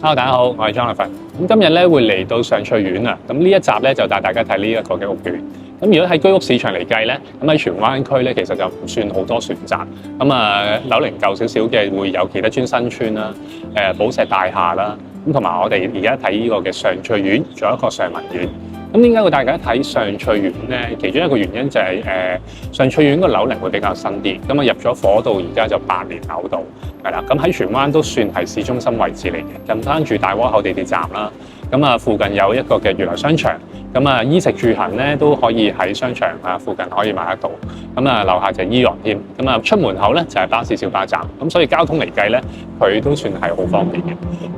Hello，大家好，我係 Jonathan。咁今日咧會嚟到上翠苑啊。咁呢一集咧就帶大家睇呢一個嘅屋苑。咁如果喺居屋市場嚟計咧，咁喺荃灣區咧其實就唔算好多選擇。咁樓齡舊少少嘅會有啟德邨新村啦、寶石大廈啦。咁同埋我哋而家睇呢個嘅上翠苑，仲有一個上文苑。咁點解會大家睇上翠苑咧？其中一個原因就係上翠苑個樓齡會比較新啲，咁入咗伙到而家就8年樓度，係啦。咁喺荃灣都算係市中心位置嚟嘅，近翻住大窩口地鐵站啦。咁附近有一個嘅悅來商場，咁衣食住行咧都可以喺商場附近可以買得到。咁樓下就係醫廊添，咁出門口咧就係巴士小巴站，咁所以交通嚟計咧佢都算係好方便嘅。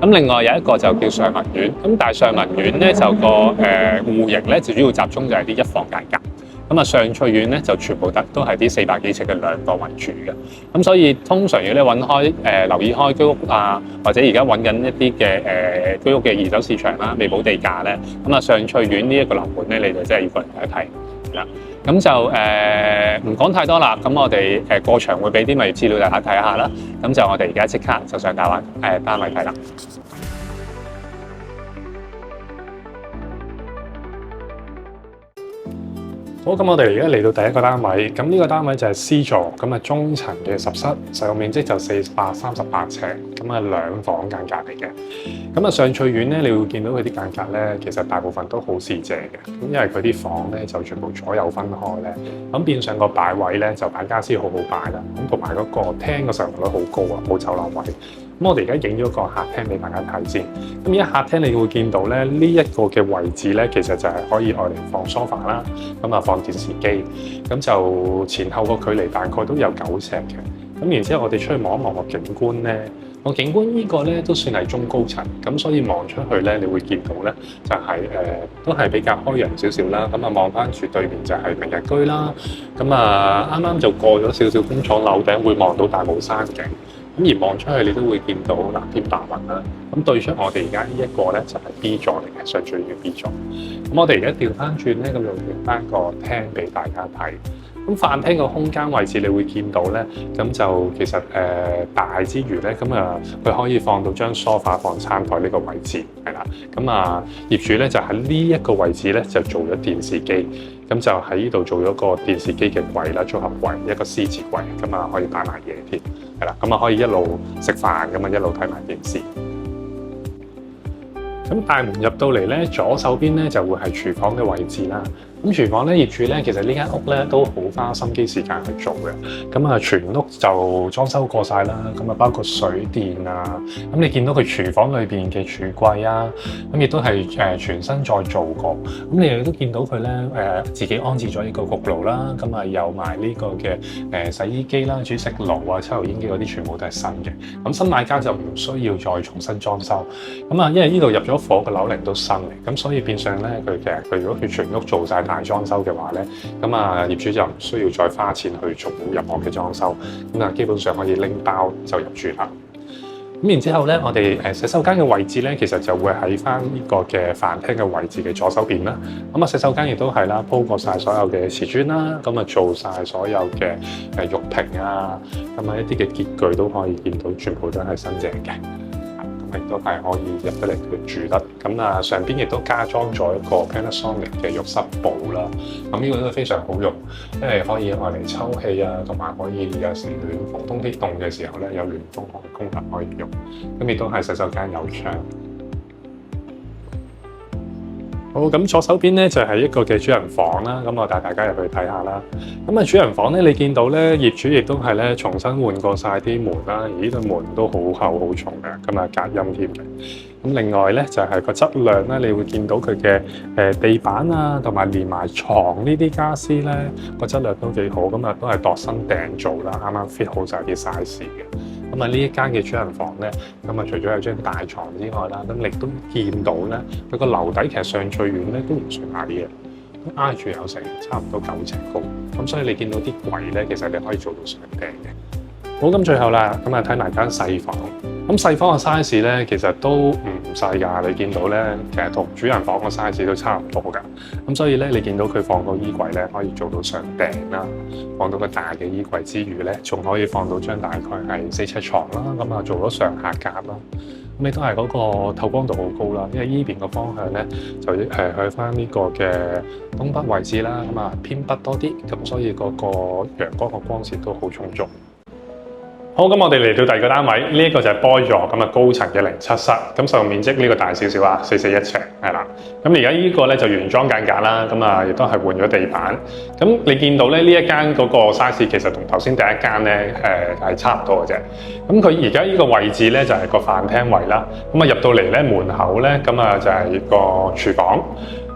咁另外有一個就叫上文苑，咁但係上文苑咧就個戶型咧就主要集中就係啲一房間隔。咁上翠苑咧就全部都係啲400幾尺嘅兩房為主嘅，咁所以通常如果你揾開留意開居屋或者而家揾緊一啲嘅居屋嘅二手市場啦，未補地價咧，咁上翠苑呢一個樓盤咧，你就真係要過嚟睇一睇啦。咁就唔講太多啦，咁我哋過場會俾啲物業資料大家睇下啦。咁就我哋而家即刻就上單位睇啦。好，咁我哋而家嚟到第一個單位，咁呢個單位就係 C 座，咁中層嘅10室，實用面積就438尺，咁兩房間隔嚟嘅。咁上翠苑咧，你會見到佢啲間隔咧，其實大部分都好四正嘅，咁因為佢啲房咧就全部左右分開咧，咁變相個擺位咧就擺家私好好擺啦，咁同埋嗰個廳個實用率好高啊，冇走廊位。咁我哋而家影咗個客廳俾大家睇先。咁而家客廳你會見到咧，呢一個嘅位置咧，其實就係可以愛嚟放 sofa 啦，咁放電視機，咁就前後個距離大概都有9尺嘅。咁然之後我哋出去望一望個景觀咧，個景觀呢個咧都算係中高層，咁所以望出去咧，你會見到咧就係都係比較開揚少少啦。咁望翻住對面就係明日居啦。咁啱啱就過咗少少工廠樓頂，會望到大帽山景。咁而望出去，你都會見到藍天白雲啦。咁對出我哋而家呢一個咧就係 B 座嚟嘅，上翠苑 B 座。咁我哋而家調翻轉咧，咁就影翻個廳俾大家睇。咁飯廳個空間位置，你會見到咧，咁就其實大之餘咧，咁佢可以放到張梳化放餐台呢個位置，係啦。咁業主咧就喺呢一個位置咧就做咗電視機，咁就喺呢度做咗個電視機嘅櫃啦，組合櫃一個 C 字櫃，咁可以擺埋嘢添，係啦。咁可以一路食飯咁一路睇埋電視。咁大門入到嚟咧，左手邊咧就會係廚房嘅位置啦。咁廚房咧，業主咧其實呢間屋咧都好花心機時間去做嘅。咁全屋就裝修過晒啦。咁包括水電啊。咁你見到佢廚房裏邊嘅櫥櫃啊，咁亦都係全新再做過。咁你亦都見到佢咧自己安置咗呢個焗爐啦。咁有埋呢個嘅洗衣機啦、煮食爐啊、抽油煙機嗰啲全部都係新嘅。咁新買家就唔需要再重新裝修。咁因為呢度入咗伙嘅樓齡都新嘅，咁所以變相咧佢如果佢全屋做晒大裝修嘅話咧，咁業主就唔需要再花錢去做任何嘅裝修，咁基本上可以拎包就入住啦。咁然之後咧，我哋洗手間嘅位置咧，其實就會喺翻呢個嘅飯廳嘅位置嘅左手邊啦。咁洗手間亦都係啦，鋪過晒所有嘅瓷磚啦，咁做晒所有嘅浴瓶啊，咁一啲嘅潔具都可以見到，全部都係新淨嘅。亦都係可以入得嚟佢住得，咁上邊亦都加裝咗一個 Panasonic 嘅浴室寶啦，咁呢個都非常好用，因為可以愛嚟抽氣啊，同埋可以有時暖風冬天凍嘅時候咧，有暖風嘅功能可以用，咁亦都係洗手間有窗。好，咁左手邊咧就係一個嘅主人房啦，咁我帶大家入去睇下啦。咁主人房咧，你見到咧業主亦都係咧重新換過晒啲門啦，而呢對門都好厚好重嘅，咁隔音添嘅。咁另外咧就係個質量咧，你會見到佢嘅地板啊，同埋連埋床呢啲家私咧個質量都幾好，咁都係度身訂做啦，啱啱 fit 好晒啲 size 嘅。咁呢一間嘅主人房咧，咁除咗有張大床之外啦，咁你都見到咧，佢個樓底其實上翠苑咧都唔算矮嘅，都挨住有成差唔多9尺高，咁所以你見到啲櫃咧，其實你可以做到上頂嘅。好，咁最後啦，咁睇埋間細房。咁細房嘅 size 咧，其實都唔細㗎。你見到咧，其實同主人房嘅 size 都差唔多㗎。咁所以咧，你見到佢放個衣櫃咧，可以做到上頂啦，放到個大嘅衣櫃之餘咧，仲可以放到張大概係4尺床啦。咁做咗上下格啦。咁亦都係嗰個透光度好高啦。因為依邊個方向咧就去翻呢個嘅東北位置啦，咁啊偏北多啲，咁所以嗰個陽光個光線都好充足。好，咁我哋嚟到第二個單位，呢一個就係 boy 座咁啊高層嘅零七室，咁實用面積呢個大少少啊，441尺係啦。咁而家呢個咧就原裝間隔啦，咁啊亦都係換咗地板。咁你見到咧呢一間嗰個 size 其實同頭先第一間咧係差唔多嘅啫。咁佢而家呢個位置咧就係個飯廳位啦。咁啊入到嚟咧門口咧咁啊就係個廚房。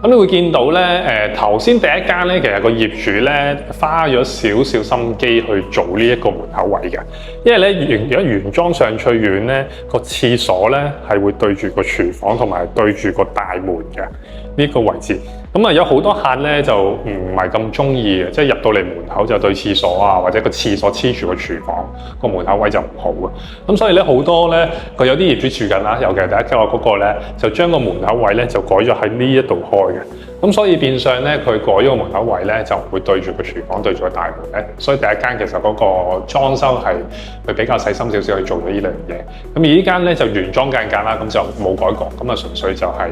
咁你會見到咧，頭先第一間咧，其實個業主咧花咗少少心機去做呢一個門口位嘅，因為咧如果原裝上翠苑咧個廁所咧係會對住個廚房同埋對住個大門嘅呢個位置。咁啊有好多客咧就唔係咁中意嘅，即係入到嚟門口就對廁所啊，或者個廁所黐住個廚房個門口位就唔好啊。咁所以咧好多咧佢有啲業主住緊啦，尤其係第一間嗰個咧就將個門口位咧就改咗喺呢一度開嘅。咁所以變相咧，佢改咗個門口位咧，就唔會對住個廚房，對住個大門咧。所以第一間其實嗰個裝修係佢比較細心少少去做咗呢樣嘢。咁而呢間咧就原裝間隔啦，咁就冇改過，咁啊純粹就係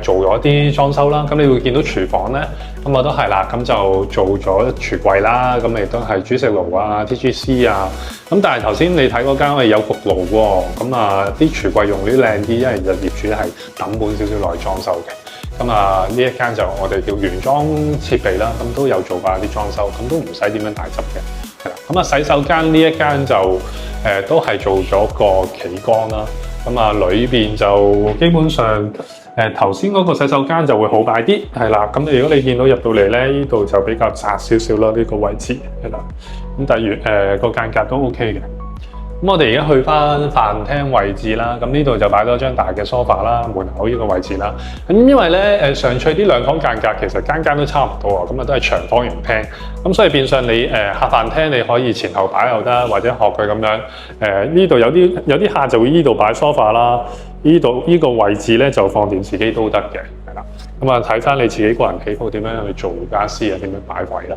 做咗啲裝修啦。咁你會見到廚房咧，咁我都係啦，咁就做咗櫥櫃啦，咁亦都係煮食爐啊、TGC 啊。咁但係頭先你睇嗰間係有焗爐喎，咁啊啲櫥櫃用啲靚啲，因為就業主係抌本少少落去裝修嘅。咁啊，呢一間就我哋叫原裝設備啦，咁都有做過啲裝修，咁都唔使點樣大執嘅，係啦。咁啊，洗手間呢一間就都係做咗個企缸啦，咁啊裏邊就基本上頭先嗰個洗手間就會好擺啲，係啦。咁如果你見到入到嚟咧，呢度就比較窄少少啦，呢個位置係啦。咁但係個間隔都 OK 嘅。咁我哋而家去翻飯廳位置啦，咁呢度就擺咗張大嘅 sofa 啦，門口呢個位置啦。咁因為咧上翠啲兩房間隔其實間都差唔多啊，咁啊都係長方形廳，咁所以變相你客飯廳你可以前後擺又得，或者學佢咁樣呢度有啲客就會呢度擺 sofa 啦，呢度呢個位置咧就放電視機都得嘅，係啦。咁啊睇翻你自己個人喜好點樣去做家私啊，點樣擺位啦，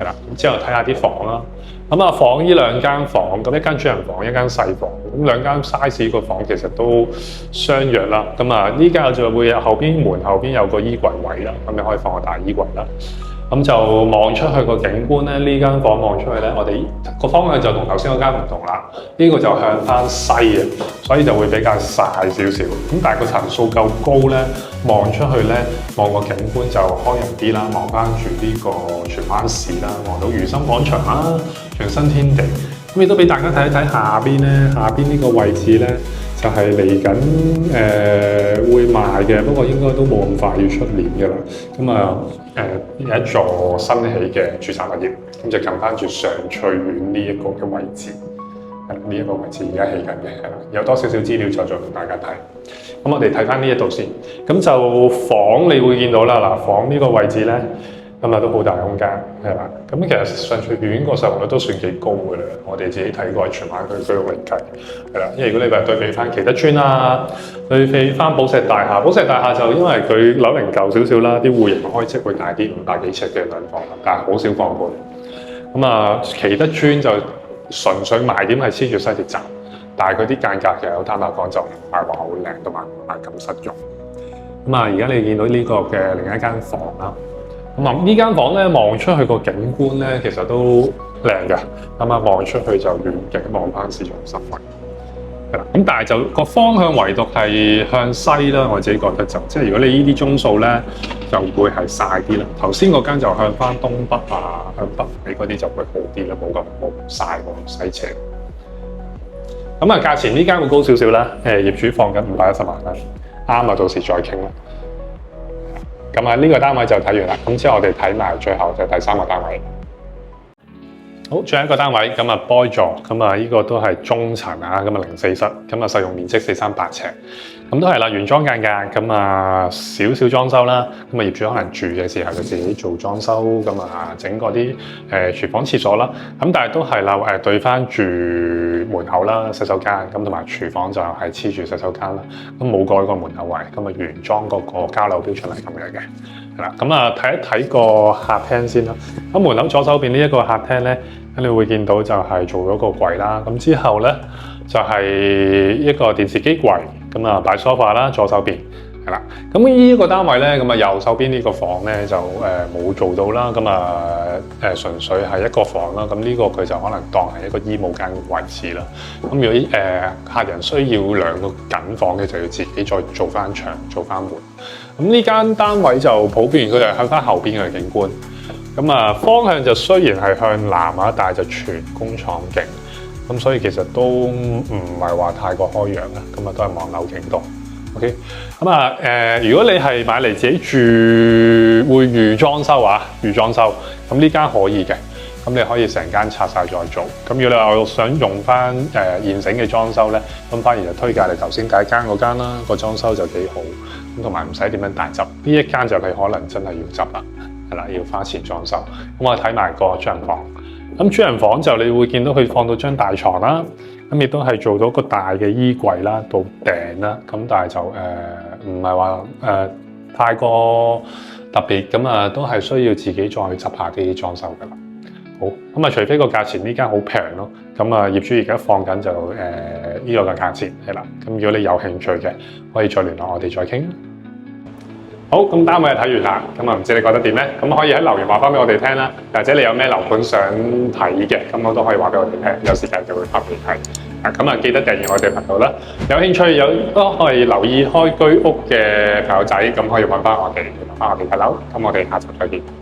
係啦。咁之後睇下啲房啦。咁啊，房呢兩間房，咁一間主人房，一間細房，咁兩間 size 個房其實都相若啦。咁啊，呢間就會有門後邊有個衣櫃位啦，咁你可以放個大衣櫃啦。咁就望出去個景觀咧，呢間房望出去咧，我哋個方向就同頭先嗰間唔同啦。呢個就向翻西嘅，所以就會比較曬少少。咁但係個層數夠高咧，望出去咧，望個景觀就開揚啲啦。望翻住呢個荃灣市啦，望到如心廣場啦，長新天地。咁亦都俾大家睇一睇下邊咧，下邊呢個位置咧就係嚟緊會賣嘅，不過應該都冇咁快要出年嘅啦。咁啊有一座新起嘅住宅物業，咁就近翻住上翠苑呢一個嘅位置，呢一個位置而家起緊嘅，係啦，有多少少資料就再同大家睇。咁我哋睇翻呢一度先，咁就房你會見到啦，嗱房呢個位置咧。咁啊都好大空間，係啦。咁其實上翠苑個實用率都算幾高嘅啦。我哋自己睇過喺荃灣區居屋嚟計，係啦。因為如果你話對比翻其他村啊，對比翻寶石大廈，寶石大廈就因為佢樓齡舊少少啦，啲戶型開則會大啲，500幾尺嘅兩房，但係好少放盤。咁啊，其他村就純粹賣點係黐住西鐵站，但係佢啲間隔其實好坦白講就唔係話好靚，同埋唔係咁實用。咁啊，而家你見到呢個嘅另一間房啦。咁啊，呢間房咧望出去個景觀咧，其實都靚嘅。咁啊，望出去就遠景望翻市中心圍，係啦。咁但係就個方向唯獨係向西啦，我自己覺得就即係如果你呢啲鐘數咧，就會係曬啲啦。頭先嗰間就向翻東北啊，向北你嗰啲就會好啲啦，冇咁曬冇咁西斜。咁啊，價錢呢間會高少少啦。業主放緊510萬啦，啱啊，到時再傾啦。咁啊，呢個單位就睇完啦。咁之後我哋睇埋最後就第三個單位。好，最後一個單位咁啊 ，boy 座咁啊，呢個都係中層啊，咁啊04室，咁啊實用面積438尺，咁都係啦，原裝間隔，咁啊少少裝修啦，咁啊業主可能住嘅時候就自己做裝修，咁啊整嗰啲廚房廁所啦，咁但係都係啦，對翻住門口啦，洗手間，咁同埋廚房就係黐住洗手間啦，咁冇改過門口位，咁啊原裝嗰個交樓標準係咁樣嘅，係啦，咁啊睇一睇個客廳先啦，咁門口左手邊呢一個客廳咧。咁你會見到就係做咗個櫃啦，咁之後咧就係一個電視機櫃，咁啊擺 sofa 啦，左手邊係啦。咁呢一個單位咧，咁啊右手邊呢個房咧就冇做到啦。咁啊純粹係一個房啦。咁呢個佢就可能當係一個衣帽間位置啦。咁如果客人需要兩個緊房嘅，就要自己再做翻牆、做翻門。咁呢間單位就普遍佢係向翻後邊嘅景觀。咁啊方向就雖然係向南啊，但係就全工廠徑。咁所以其實都唔係話太過開揚嘅，咁啊都係望樓景多。OK， 咁啊如果你係買嚟自己住，會預裝修啊，預裝修，咁呢間可以嘅，咁你可以成間拆晒再做。咁如果你話我想用翻現成嘅裝修咧，咁反而就推介你頭先第一間嗰間啦，個裝修就幾好，咁同埋唔使點樣大執。呢一間就佢可能真係要執啦，係啦，要花錢裝修。咁我睇埋個主人房。咁主人房就你會見到佢放到張大床啦，咁亦都係做到個大嘅衣櫃啦，到頂啦，咁但係就唔係話太過特別，咁啊都係需要自己再執下啲裝修噶啦。好，咁啊除非個價錢呢間好平咯，咁啊業主而家放緊就呢個嘅價錢係啦。咁如果你有興趣嘅，可以再聯絡我哋再傾。好，咁單位睇完啦，咁啊唔知你覺得點咧？咁可以喺留言話翻俾我哋聽啦，或者你有咩樓盤想睇嘅，咁我都可以話俾我哋聽，有時間就會發俾你睇。咁啊記得訂閱我哋頻道啦，有興趣都可以留意開居屋嘅朋友仔，咁可以揾翻我哋睇樓。咁我哋下集再見。